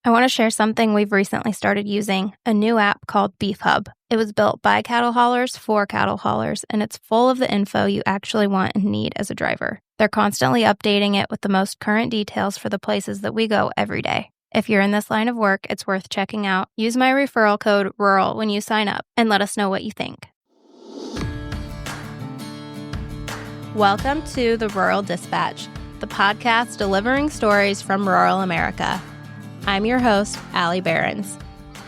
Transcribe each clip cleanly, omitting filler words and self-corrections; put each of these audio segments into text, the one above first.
I want to share something we've recently started using, a new app called Beef Hub. It was built by cattle haulers for cattle haulers, and it's full of the info you actually want and need as a driver. They're constantly updating it with the most current details for the places that we go every day. If you're in this line of work, it's worth checking out. Use my referral code RURAL when you sign up and let us know what you think. Welcome to the Rural Dispatch, the podcast delivering stories from rural America. I'm your host, Allie Behrens.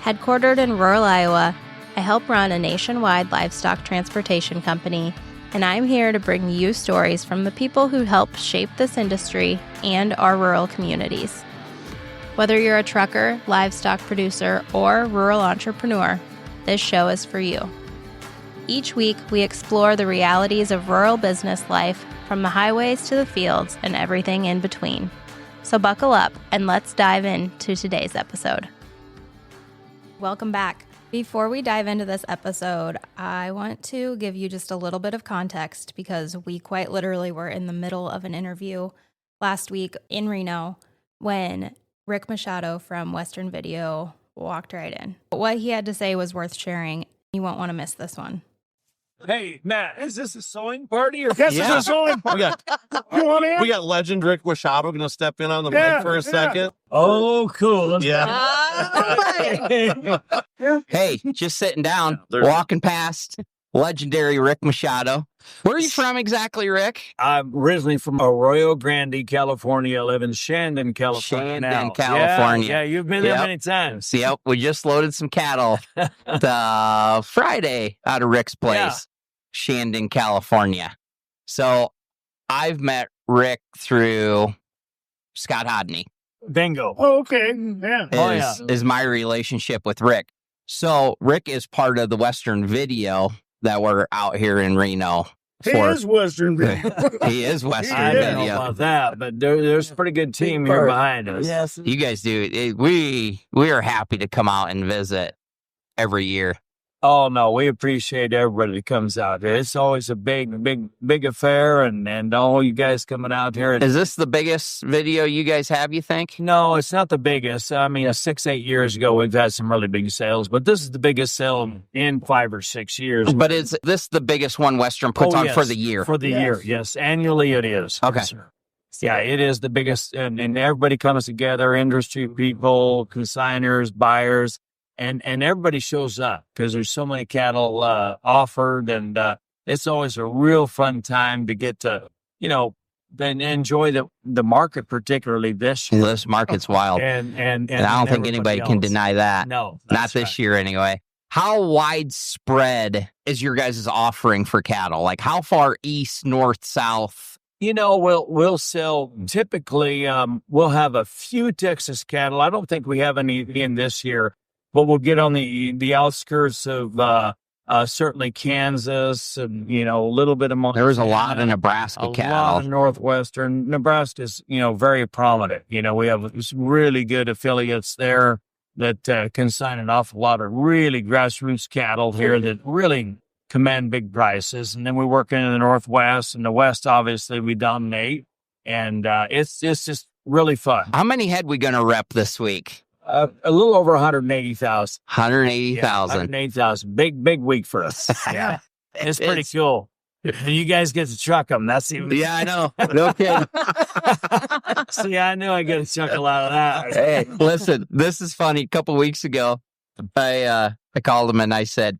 Headquartered in rural Iowa, I help run a nationwide livestock transportation company, and I'm here to bring you stories from the people who help shape this industry and our rural communities. Whether you're a trucker, livestock producer, or rural entrepreneur, this show is for you. Each week, we explore the realities of rural business life, from the highways to the fields and everything in between. So buckle up and let's dive into today's episode. Welcome back. Before we dive into this episode, I want to give you just a little bit of context because we quite literally were in the middle of an interview last week in Reno when Rick Machado from Western Video walked right in. What he had to say was worth sharing. You won't want to miss this one. Hey, Matt, is this a sewing party or Yes, it's a sewing party. You want in? We got legend Rick Machado going to step in on the mic for a second. Oh, cool. Let's Hey, just sitting down, walking past legendary Rick Machado. Where are you from exactly, Rick? I'm originally from Arroyo Grande, California. I live in Shandon, California. Shandon, California. Yeah, you've been there many times. Yep, we just loaded some cattle Friday out of Rick's place, Shandon, California. So I've met Rick through Scott Hodney. Bingo. Oh, okay. Yeah. Is my relationship with Rick. So Rick is part of the Western Video that we're out here in Reno. He is Western Video. He is Western I don't Video. know about that, but there's a pretty good team here behind us. Yes. You guys do. We are happy to come out and visit every year. Oh, no, we appreciate everybody that comes out here. It's always a big affair, and all you guys coming out here. Is this the biggest video you guys have, you think? No, it's not the biggest. I mean, 6-8 years ago, we've had some really big sales, but this is the biggest sale in 5 or 6 years. But is this the biggest one Western puts on for the year? For the year, yes. Annually, it is. Okay. Yeah, it is the biggest, and everybody comes together, industry people, consigners, buyers, and everybody shows up because there's so many cattle offered, and it's always a real fun time to get to, then enjoy the market, particularly this year. This market's wild. And I don't think anybody can deny that. No. Not this year anyway. How widespread is your guys' offering for cattle? Like how far east, north, south? We'll sell typically, we'll have a few Texas cattle. I don't think we have any in this year, but we'll get on the outskirts of certainly Kansas and, a little bit of Montana. There was a lot of Nebraska cattle. A lot of northwestern. Nebraska is, very prominent. We have some really good affiliates there that consign an awful lot of really grassroots cattle here that really command big prices. And then we work in the Northwest, and the West, obviously, we dominate. And it's just really fun. How many head we going to rep this week? A little over 180,000. 180,000. 180,000. Big week for us. Yeah. It's pretty cool. And you guys get to truck them. That's even. Yeah, I know. No kidding. See, I knew I get a chuckle out of that. Hey, listen, this is funny. A couple weeks ago, I called him and I said,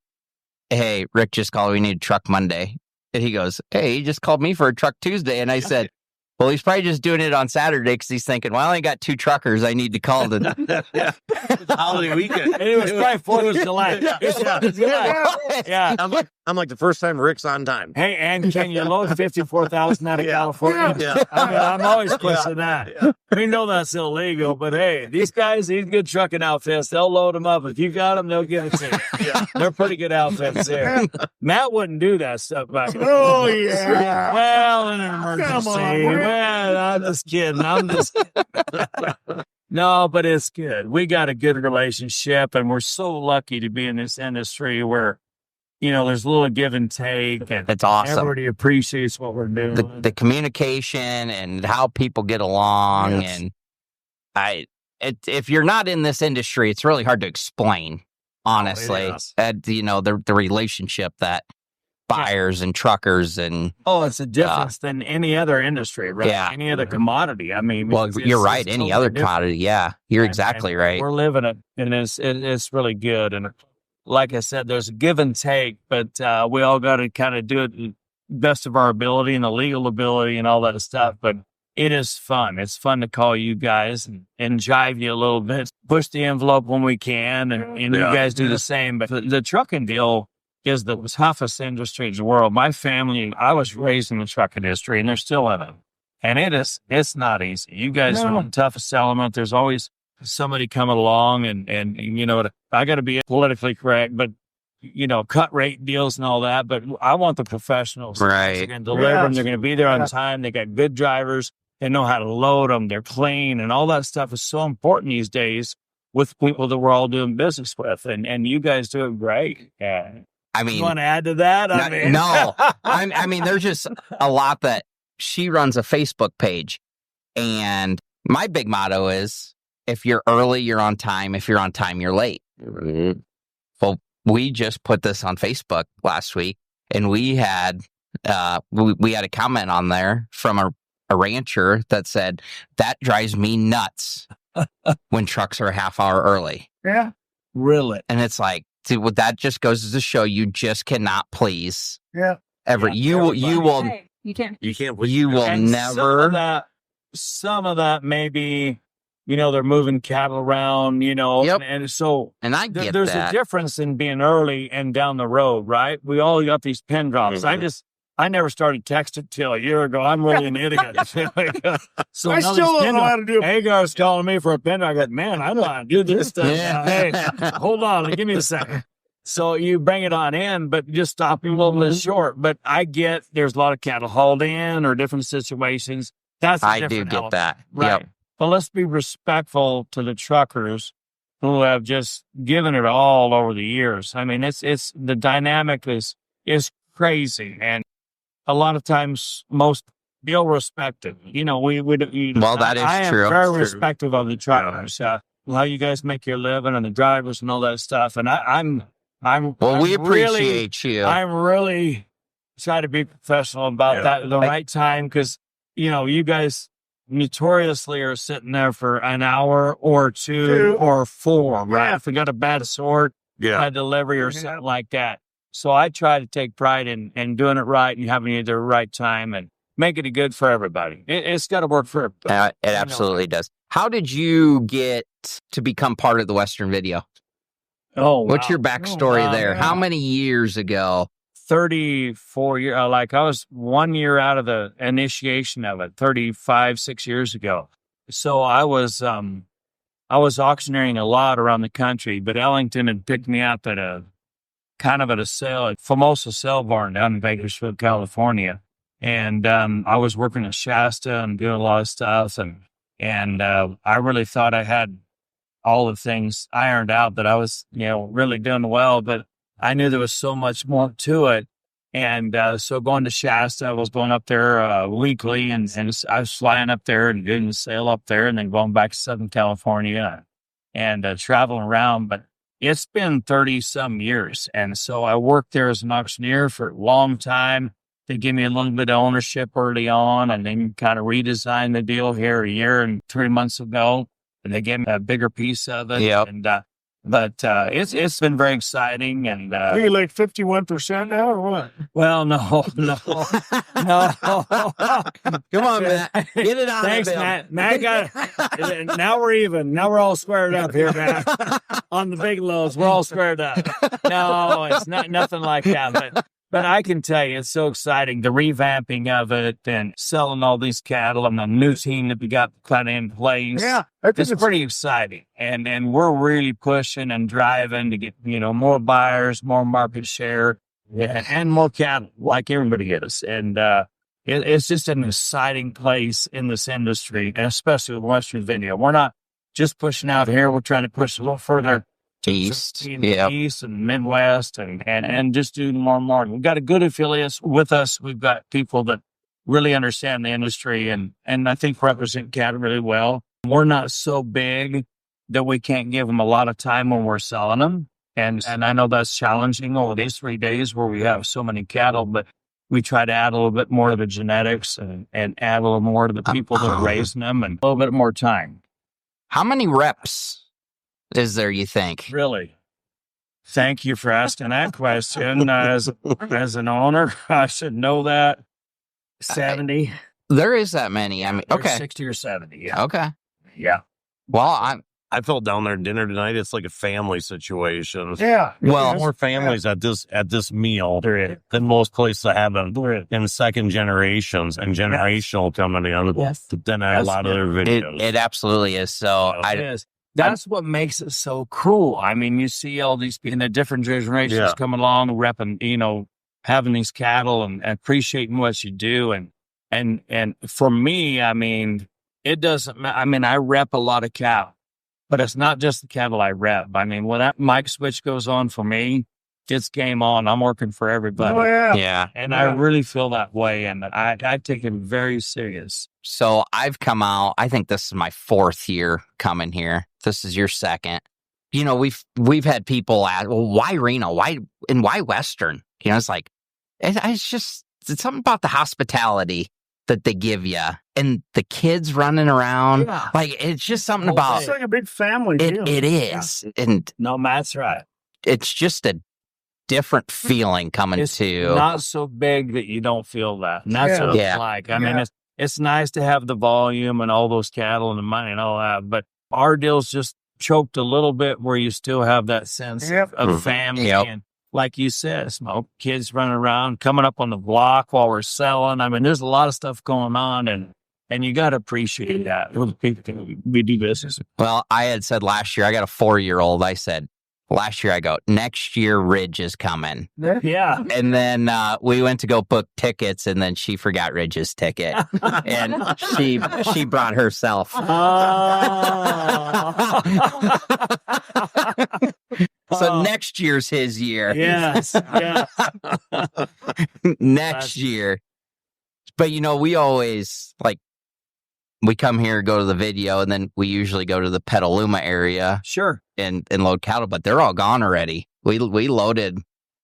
"Hey, Rick just called. We need a truck Monday." And he goes, "Hey, he just called me for a truck Tuesday." And I said, "Well, he's probably just doing it on Saturday because he's thinking, well, I only got 2 truckers I need to call to." It's holiday weekend. And it was probably 4th of July. Yeah. I'm like the first time Rick's on time. Hey, and can you load 54,000 out of California? Yeah. I'm always questioning that. Yeah. We know that's illegal, but hey, these guys, these good trucking outfits, they'll load them up. If you got them, they'll give it to you. Yeah. They're pretty good outfits there. Matt wouldn't do that stuff back then. Oh, yeah. Well, in an emergency. Come on, Well, I'm just kidding. No, but it's good. We got a good relationship, and we're so lucky to be in this industry where, there's a little give and take, and That's awesome. everybody appreciates what we're doing. The communication and how people get along. Yes. And if you're not in this industry, it's really hard to explain, honestly. is. The relationship that buyers and truckers and it's a difference than any other industry, right? Yeah. Any other commodity. I mean, well, you're right. it's Any totally other different. commodity, yeah, you're And exactly right. We're living it, and it's really good. And like I said, there's a give and take, but we all got to kind of do it the best of our ability and the legal ability and all that stuff. But it is fun. It's fun to call you guys and jive you a little bit, push the envelope when we can, and you guys do the same. But the trucking deal is the toughest industry in the world. My family, I was raised in the trucking industry, and they're still in it. And it's not easy. You guys are the toughest element. There's always somebody coming along, and I got to be politically correct, but cut rate deals and all that. But I want the professionals. Right. They're going to deliver them. They're going to be there on time. They got good drivers. They know how to load them. They're clean, and all that stuff is so important these days with people that we're all doing business with. And you guys do it great. Yeah. I mean, You want to add to that? no. I mean, there's just a lot that she runs a Facebook page, and my big motto is: if you're early, you're on time. If you're on time, you're late. Well, we just put this on Facebook last week, and we had we had a comment on there from a rancher that said that drives me nuts when trucks are a half hour early. Yeah. Really? And it's like, dude, well, that just goes to show you just cannot please. Yeah. You will You can't. you will And never. some of that maybe, they're moving cattle around, Yep. and so And I get there's that. a difference in being early and down the road, right? We all got these pin drops. I never started texting till a year ago. I'm really an idiot. So I now still these don't know how to do it. Hagar's calling me for a pin drop. I go, man, I know how to do this stuff. Yeah. Hey, hold on, give me a second. So you bring it on in, but just stopping a little bit short. But I get there's a lot of cattle hauled in or different situations. That's a I do different get element, that. right? Yep. But let's be respectful to the truckers who have just given it all over the years. I mean, it's the dynamic is crazy, and a lot of times most feel respected. Well, that is I am true. very True. respectful of the truckers. How you guys make your living and the drivers and all that stuff. And I'm We really, appreciate you. I'm really trying to be professional about that at the right time, because you guys notoriously are sitting there for an hour or two or four, right? If we got a bad sort, a delivery or something like that. So I try to take pride in doing it right and having it at the right time and making it good for everybody. It's got to work for everybody. It absolutely does. How did you get to become part of the Western Video? Oh, What's your backstory there? yeah. How many years ago? 34 years, like I was 1 year out of the initiation of it, 6 years ago. So I was auctioneering a lot around the country, but Ellington had picked me up at a sale at Famosa Sale Barn down in Bakersfield, California. And I was working at Shasta and doing a lot of stuff. And I really thought I had all the things ironed out, that I was, really doing well, but I knew there was so much more to it. And so going to Shasta, I was going up there weekly, and I was flying up there and doing the sale up there, and then going back to Southern California and traveling around. But it's been 30 some years. And so I worked there as an auctioneer for a long time. They gave me a little bit of ownership early on, and then kind of redesigned the deal here a year and 3 months ago. And they gave me a bigger piece of it. Yep. And, but it's been very exciting. And Are you like 51% now or what? well, no. Come on, Matt. Get it on. Thanks, Matt. Matt got now we're even. Now we're all squared up here, Matt. On the big lows, we're all squared up. No, it's not nothing like that. But I can tell you, it's so exciting, the revamping of it and selling all these cattle and the new team that we got kind of in place. Yeah. I think It's pretty exciting. And we're really pushing and driving to get, more buyers, more market share, and more cattle like everybody is. And it's just an exciting place in this industry, and especially with Western Video. We're not just pushing out here. We're trying to push a little further East. in the Yeah. East and Midwest and just do more and more. We've got a good affiliates with us. We've got people that really understand the industry and I think represent cattle really well. we're not so big that we can't give them a lot of time when we're selling them. And I know that's challenging over these 3 days where we have so many cattle, but we try to add a little bit more to the genetics and add a little more to the people that are raising them and a little bit more time. How many reps is there, you think? Really? Thank you for asking that question. As an owner, I should know that. 70. There is that many. I mean, There's okay. 60 or 70. Yeah. Okay. Yeah. Well, I felt down there dinner tonight. It's like a family situation. Yeah. Well, More families at this meal There is. than most places have them in second generations and generational coming in. Yes. Than a lot of their videos. it absolutely is. So It is. That's what makes it so cool. I mean, you see all these in the different generations Yeah. come along, repping, having these cattle and appreciating what you do. And for me, I mean, it doesn't matter. I mean, I rep a lot of cattle, but it's not just the cattle I rep. I mean, when that mic switch goes on for me, it's game on. I'm working for everybody. Oh, yeah. yeah. And I really feel that way. And I take it very serious. So I've come out. I think this is my 4th year coming here. This is your 2nd. We've had people ask, well, why Reno? Why Western? It's like, it's something about the hospitality that they give you and the kids running around. Yeah. Like, it's just something Whole about It's like a big family deal. it is. And No, Matt's right. it's just a different feeling coming It's to. not so big that you don't feel that. And that's what Yeah. it's like. I mean, Yeah. it's nice to have the volume and all those cattle and the money and all that, but our deal's just choked a little bit where you still have that sense Yep. of family. Yep. And like you said, smoke, kids running around, coming up on the block while we're selling. I mean, there's a lot of stuff going on and you got to appreciate that. We do business. Well, I had said last year, I got a 4-year-old. I said, last year, I go, next year, Ridge is coming. Yeah. And then we went to go book tickets, and then she forgot Ridge's ticket. And she brought herself. So next year's his year. Yes. Yeah. Next year. But, we always, we come here, go to the video, and then we usually go to the Petaluma area Sure. and load cattle, but they're all gone already. We loaded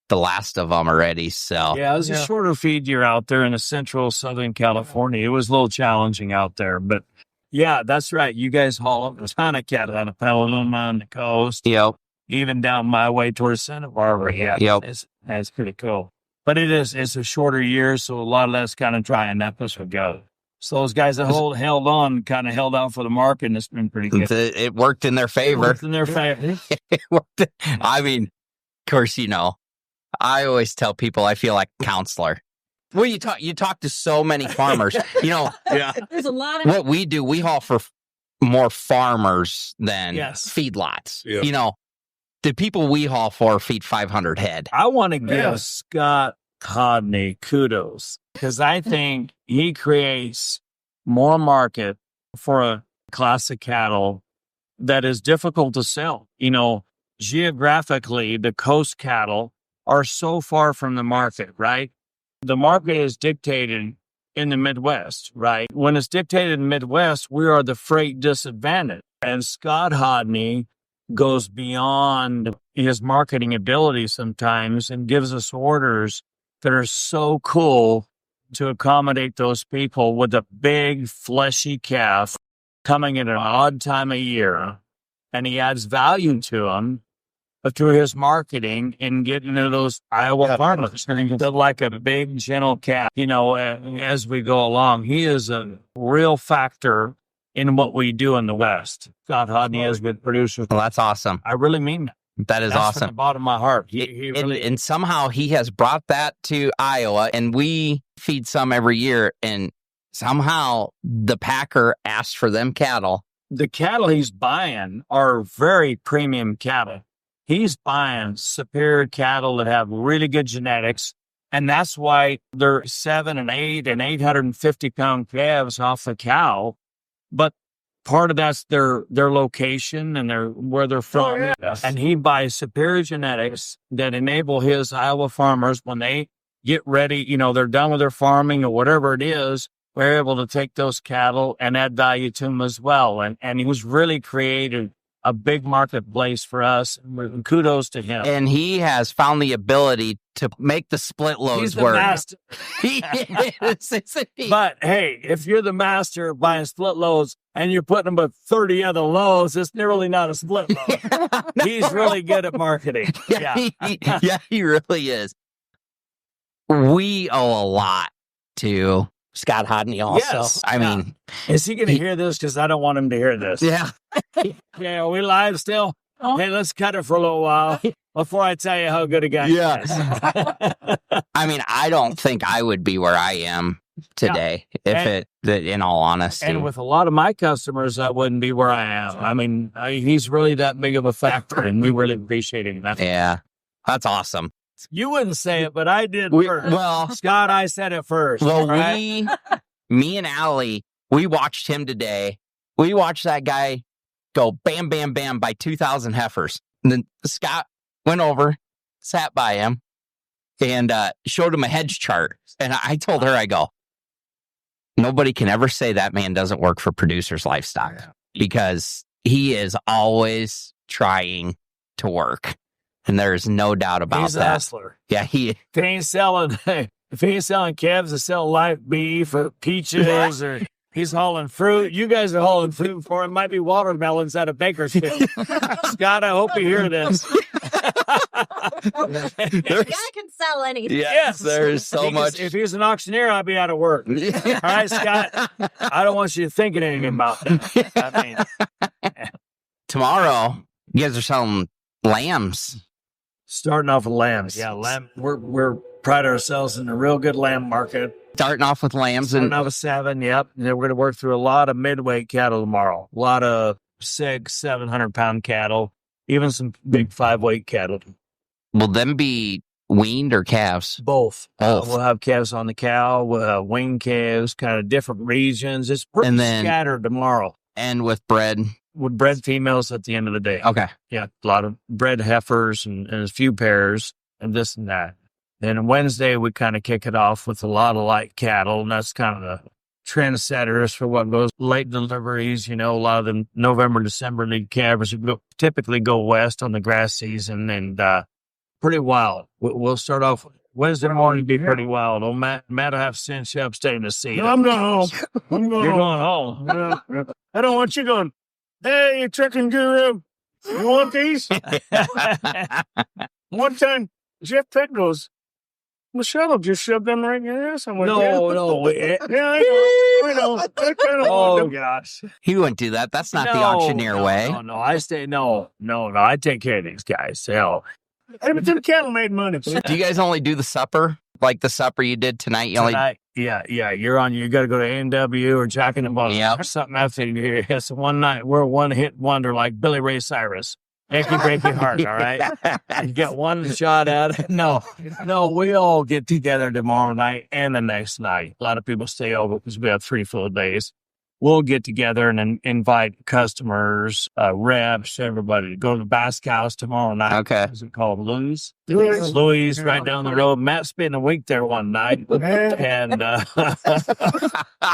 the last of them already, so. Yeah, it was a shorter feed year out there in the central Southern California. It was a little challenging out there, but yeah, that's right. You guys haul up a ton of cattle out of Petaluma on the coast, Yep. even down my way towards Santa Barbara. Yeah, Yep. It's pretty cool. But it's a shorter year, so a lot of that's kind of drying up as we go. So those guys that held on, kind of held out for the market, and it's been pretty good. It worked in their favor. Worked in their favor. It worked. I mean, of course, I always tell people I feel like a counselor. Well, you talk to so many farmers. Yeah. There's a lot of What we do, we haul for more farmers than Yes. feedlots. Yeah. The people we haul for feed 500 head. I want to give Yeah. Scott Hodney kudos because I think he creates more market for a class of cattle that is difficult to sell. Geographically, the coast cattle are so far from the market, right? The market is dictated in the Midwest, right? When it's dictated in the Midwest, we are the freight disadvantage. And Scott Hodney goes beyond his marketing ability sometimes and gives us orders that are so cool to accommodate those people with a big fleshy calf coming at an odd time of year. And he adds value to them through his marketing and getting to those Iowa farmers that like a big, gentle calf, as we go along. He is a real factor in what we do in the West. Scott Hodney has been producer. Well, that's awesome. I really mean that. That is That's from the awesome. bottom of my heart. He really, And somehow he has brought that to Iowa, and we feed some every year, and somehow the packer asked for them cattle. the cattle he's buying are very premium cattle. He's buying superior cattle that have really good genetics. And that's why they're 7 and 8 and 850 pound calves off the cow. But part of that's their location and where they're from. Oh, yeah. Yes. And he buys superior genetics that enable his Iowa farmers when they get ready, they're done with their farming or whatever it is, we're able to take those cattle and add value to them as well. And he was really created a big marketplace for us. And kudos to him. And he has found the ability to make the split loads He's the work. master. He is, isn't he? But hey, if you're the master of buying split loads and you're putting them with 30 other loads, it's really not a split load. He's really good at marketing. Yeah. He really is. We owe a lot to Scott Hodney also. Yes. I mean, Is he going to hear this? Because I don't want him to hear this. yeah. Yeah, are we live still? Hey, let's cut it for a little while before I tell you how good a guy he is. I mean, I don't think I would be where I am today in all honesty. And with a lot of my customers, I wouldn't be where I am. I mean, he's really that big of a factor, and we really appreciate him. Yeah, that's awesome. You wouldn't say it, but I did first. Well, Scott, I said it first. well, right? me and Allie, we watched him today. We watched that guy go bam, bam, bam by 2,000 heifers. And then Scott went over, sat by him, and showed him a hedge chart. And I told her, I go, nobody can ever say that man doesn't work for Producer's Livestock because he is always trying to work. And there's no doubt about He's that. a hustler. Yeah, If he ain't selling calves to sell live beef or peaches or he's hauling fruit. You guys are hauling fruit for him. Might be watermelons out of Bakersfield. Scott, I hope you hear this. Guy can sell anything. yes, there's so much. If he was an auctioneer, I'd be out of work. All right, Scott? I don't want you thinking anything about that. I mean, Tomorrow, you guys are selling lambs. starting off with lambs. Yeah, we're pride ourselves in a real good lamb market. Starting off with lambs Starting and off with 7, yep. And then we're going to work through a lot of midweight cattle tomorrow. A lot of 600-700 pound cattle, even some big 5-weight cattle. will them be weaned or calves? Both. Both. We'll have calves on the cow, we'll have wing calves, kind of different regions. It's pretty And then- scattered tomorrow. And with bread. With bred females at the end of the day. Okay. Yeah, a lot of bred heifers and a few pairs and this and that. Then Wednesday, we kind of kick it off with a lot of light cattle, and that's kind of the trendsetters for what goes late deliveries. You know, a lot of them November, December lead calvers typically go west on the grass season, and pretty wild. We'll start off Wednesday morning, be pretty wild. Oh, Matt will have to send you upstate to see. No, I'm going home. I'm going You're home. going home. Yeah. I don't want you going, hey, you chicken guru, you want these? One time, Jeff Pitt goes, Machado just shoved them right in your ass. I'm like, No. yeah, I know. I kind of Oh, want them. gosh. He wouldn't do that. That's not the auctioneer way. No, I take care of these guys. Hell, Hey, but them cattle made money. Do you guys only do the supper? Like the supper you did tonight? You only tonight, yeah. You're on. You got to go to A&W or Jack in the Box. Yep. Or something after you. It's one night. We're a one-hit wonder like Billy Ray Cyrus. Achy breaky heart. All right. You get one shot at it. No. We all get together tomorrow night and the next night. A lot of people stay over because we have 3 full days. We'll get together and then invite customers, reps, everybody to go to the Basque House tomorrow night. Okay. Is it called Louis? Louis, right down the road. Matt spent a week there one night, and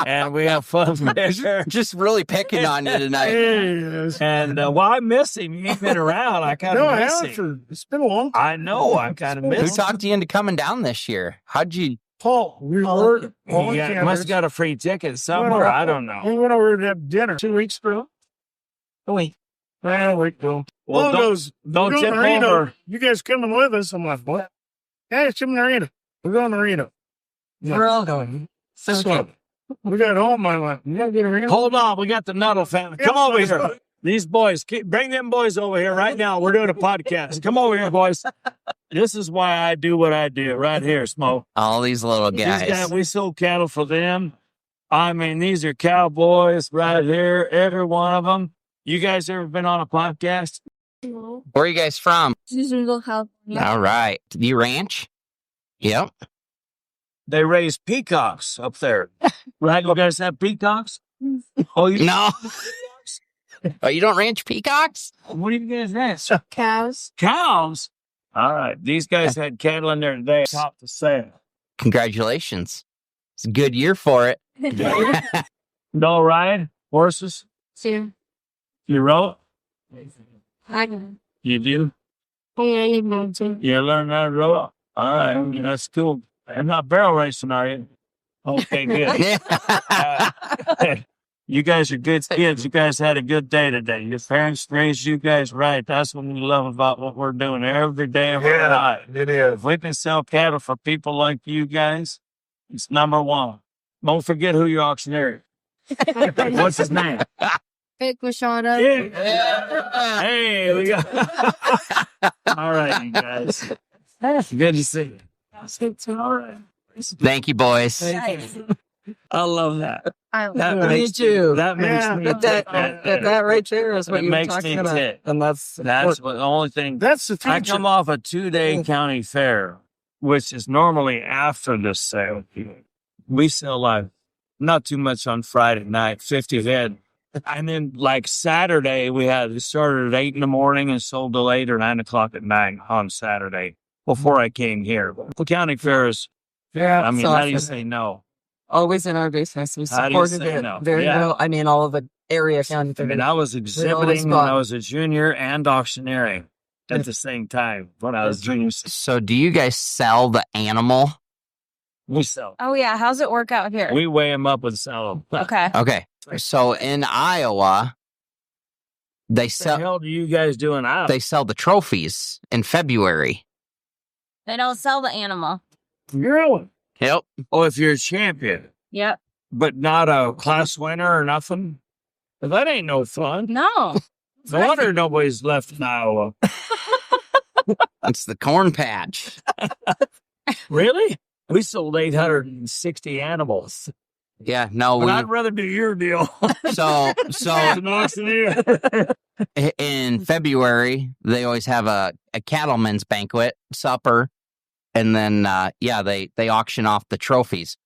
and we have fun there. just really picking on you tonight. Yes. And I miss him. He ain't been around. I kind No, of I miss haven't. him. It's been a long time. I know. I kind of Who miss him. talked you into coming down this year? How'd you? Paul, we were. He must have got a free ticket somewhere. I don't know. We went over to have dinner 2 weeks ago. Wait. Well, we go. Well, Paul goes, don't we're going tip to Reno. over. You guys coming with us? I'm like, what? Hey, it's in Reno. We're going to Reno. We're all going. So we got home. I'm like, you gotta get a Reno. Hold on. We got the Nuttall family. Come over here. These boys, bring them boys over here right now. We're doing a podcast. Come over here, boys. This is why I do what I do right here, Smoke. All these little These guys. guys, we sold cattle for them. I mean, these are cowboys right here, every one of them. You guys ever been on a podcast? No. Where are you guys from? Susanville, California. All right. Do you ranch? Yep. They raise peacocks up there. Right? You guys have peacocks? Oh, you No. Oh, you don't ranch peacocks? What do you guys ranch? Cows. Cows? All right. These guys had cattle in there today. Top to sale. Congratulations. It's a good year for it. No ride horses? Two. You rode? I can. You do? Yeah, you want to. You learn how to row? All right, that's cool. I'm not barrel racing, are you? Okay, good. You guys are good kids. You guys had a good day today. Your parents raised you guys right. That's what we love about what we're doing every day of our life. It is. If we can sell cattle for people like you guys, it's number one. Don't forget who your auctioneer is. What's his name? Big Machado. Yeah. Hey, we got. All right, you guys. Good to see you. All right. Thank you, boys. I love that. I That love makes too. That makes me That, tick. that right there is what It you're makes talking me about. tick. And that's What the only thing. That's the I future. come off a 2-day county fair, which is normally after the sale. We sell like not too much on Friday night, 50 head. And then like Saturday, we started at 8 in the morning and sold till 8 or 9 o'clock at night on Saturday before I came here. The county fairs, Yeah. I mean, So how do you awesome. say no? always in our business. We How do you supported say it no? very Yeah. well. I mean, all of the area county I mean, fairs. I was always exhibiting when fought. I was a junior and auctioneering at the same time when I was junior. So, do you guys sell the animal? We sell. Oh, yeah. How's it work out here? We weigh them up and sell them. Okay. Okay. So in Iowa, they What the sell hell do you guys do in Iowa? they sell the trophies in February. They don't sell the animal. Really? Yep. Oh, if you're a champion, Yep. but not a class winner or nothing? Well, that ain't no fun. No. No wonder nobody's left in Iowa. That's the corn patch. Really? We sold 860 animals. Yeah, no, But I'd rather do your deal. so As an auctioneer. in February they always have a cattleman's banquet supper, and then they auction off the trophies.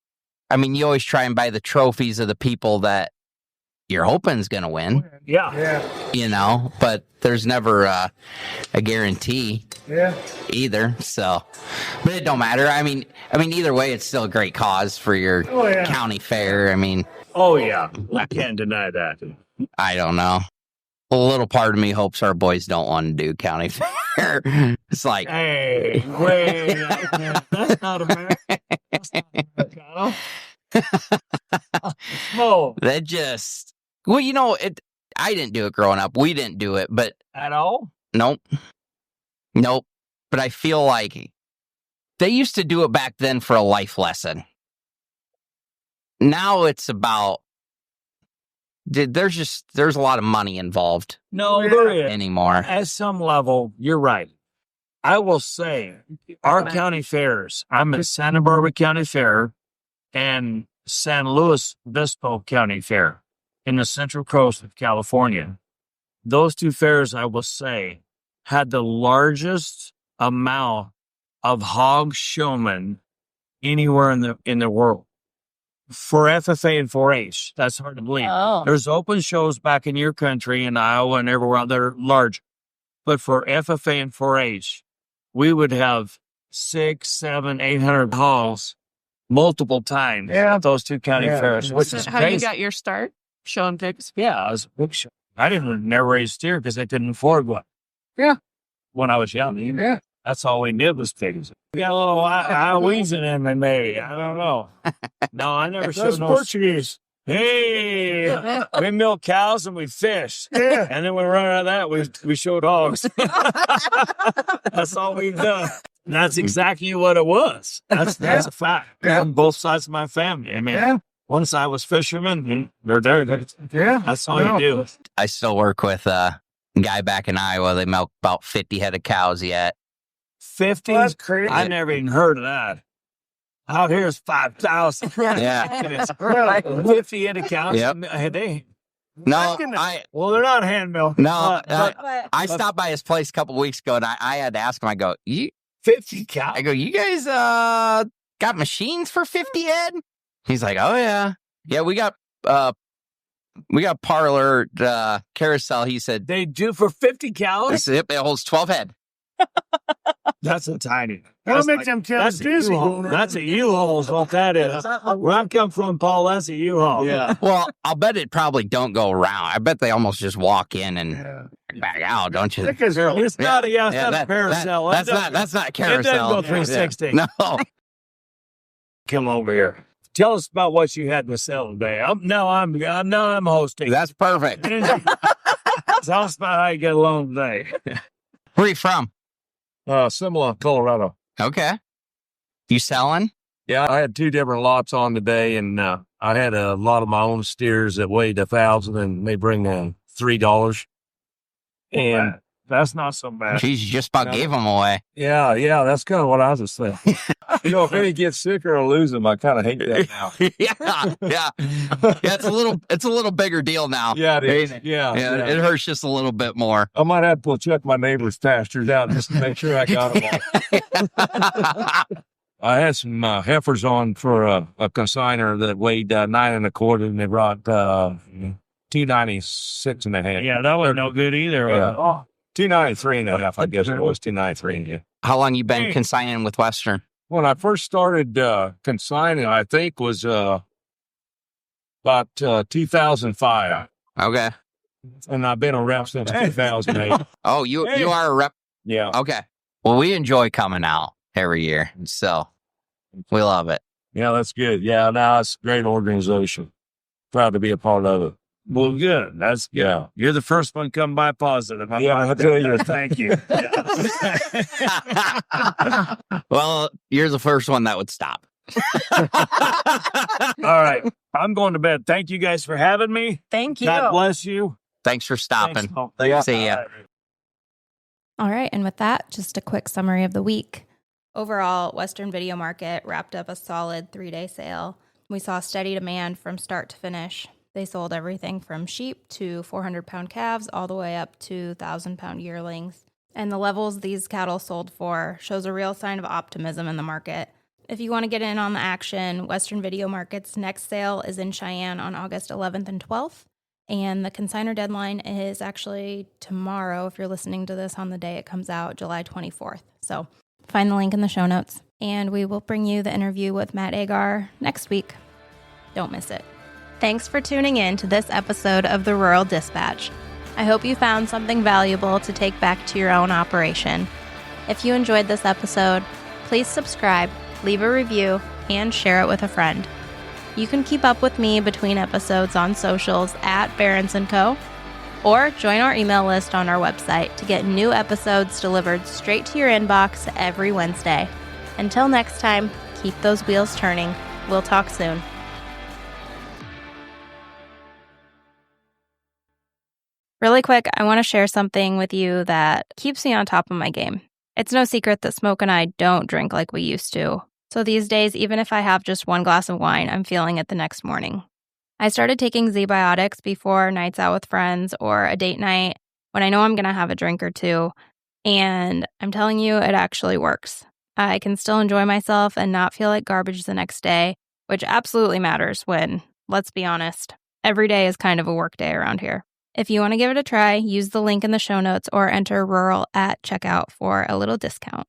I mean, you always try and buy the trophies of the people that you're hoping is going to win, Yeah. Yeah. but there's never a guarantee Yeah. either. So, but it don't matter. I mean, either way, it's still a great cause for your Oh, yeah. county fair. I mean, Oh, yeah. I can't deny that. I don't know. A little part of me hopes our boys don't want to do county fair. It's like, Hey, wait. That's not America. That's not Americano. No, that just, well, I didn't do it growing up. We didn't do it, but at all? nope. But I feel like they used to do it back then for a life lesson. Now it's about, there's a lot of money involved No, there is. anymore. At some level, you're right. I will say, our county fairs, I'm at Santa Barbara County Fair and San Luis Obispo County Fair in the Central Coast of California. Those two fairs, I will say, had the largest amount of hog showmen anywhere in the world. For FFA and 4-H, that's hard to believe. Oh. There's open shows back in your country, in Iowa and everywhere out there, large. But for FFA and 4-H, we would have 600, 700, 800 hogs multiple times Yeah. at those two county Yeah. fairs, which is How you crazy. got your start? Showing pigs? Yeah, I was a big show. I didn't never raise steer because I couldn't afford one. Yeah. When I was young. Yeah. That's all we did was pigs. We got a little Iowees in MMA. I don't know. No, I never showed That's no. Portuguese. Hey, we milk cows and we fish. Yeah. And then when we run out of that, we showed hogs. That's all we've done. That's exactly what it was. That's a fact. Yeah. On both sides of my family. I mean, Yeah. one side was fishermen, and they're there. Yeah. That's all No. you do. I still work with a guy back in Iowa. They milk about 50 head of cows yet. 50? That's crazy. I never even heard of that. Out here is 5,000. Yeah. Really? 50 in a cow. Yep. No, Well, they're not hand milk. no, but I stopped by his place a couple weeks ago, and I had to ask him. I go, you 50 cows. you guys got machines for 50 head? He's like, oh yeah, we got parlor carousel. He said, They do for 50 cows? yep, it holds 12 head. That's a tiny. That'll That's make like- them That's kids a dizzy. U-Haul. That's a U-Haul is what that is. Where I come from, Paul, that's a U-Haul. Yeah. Well, I'll bet it probably don't go around. I bet they almost just walk in and back out, don't you? Because It's not a, it's not a that- carousel. That's not It carousel. doesn't go 360. No. Come over here. Tell us about what you had to sell today. I'm hosting. That's perfect. Tell us about how you get along today. Where are you from? Simla, Colorado. Okay. You selling? Yeah, I had 2 different lots on today, and I had a lot of my own steers that weighed 1,000, and they bring in $3. And That's not so bad. Jeez, you just about gave them away. yeah, that's kind of what I was just thinking. If any gets sicker or lose them, I kind of hate that now. yeah. It's a little bigger deal now. Yeah, it is. Yeah, it hurts just a little bit more. I might have to check my neighbor's pastures out just to make sure I got them all. I had some heifers on for a consigner that weighed 9 1/4, and they brought 296 and a half. Yeah, that was no good either. Yeah. 293 and a half, I guess it was 293. Yeah. How long you been consigning with Western? When I first started consigning, I think was about 2005, Okay. and I've been a rep since 2008. Oh, you are a rep. Yeah. Okay. Well, we enjoy coming out every year, so we love it. Yeah, that's good. Yeah, now it's a great organization. Proud to be a part of it. Well, good. That's good. Yeah. You're the first one come by positive. Yeah, I tell you. Thank you. Well, you're the first one that would stop. All right. I'm going to bed. Thank you guys for having me. Thank you. God bless you. Thanks for stopping. Thanks, Paul. Yeah. See ya. All right, and with that, just a quick summary of the week. Overall, Western Video Market wrapped up a solid 3-day sale. We saw steady demand from start to finish. They sold everything from sheep to 400-pound calves all the way up to 1,000-pound yearlings. And the levels these cattle sold for shows a real sign of optimism in the market. If you want to get in on the action, Western Video Market's next sale is in Cheyenne on August 11th and 12th. And the consignor deadline is actually tomorrow. If you're listening to this on the day it comes out, July 24th. So find the link in the show notes. And we will bring you the interview with Matt Agar next week. Don't miss it. Thanks for tuning in to this episode of the Rural Dispatch. I hope you found something valuable to take back to your own operation. If you enjoyed this episode, please subscribe, leave a review, and share it with a friend. You can keep up with me between episodes on socials at Barons & Co. or join our email list on our website to get new episodes delivered straight to your inbox every Wednesday. Until next time, keep those wheels turning. We'll talk soon. Really quick, I want to share something with you that keeps me on top of my game. It's no secret that Smoke and I don't drink like we used to. So these days, even if I have just one glass of wine, I'm feeling it the next morning. I started taking Z-Biotics before nights out with friends or a date night when I know I'm going to have a drink or two. And I'm telling you, it actually works. I can still enjoy myself and not feel like garbage the next day, which absolutely matters when, let's be honest, every day is kind of a work day around here. If you want to give it a try, use the link in the show notes or enter rural at checkout for a little discount.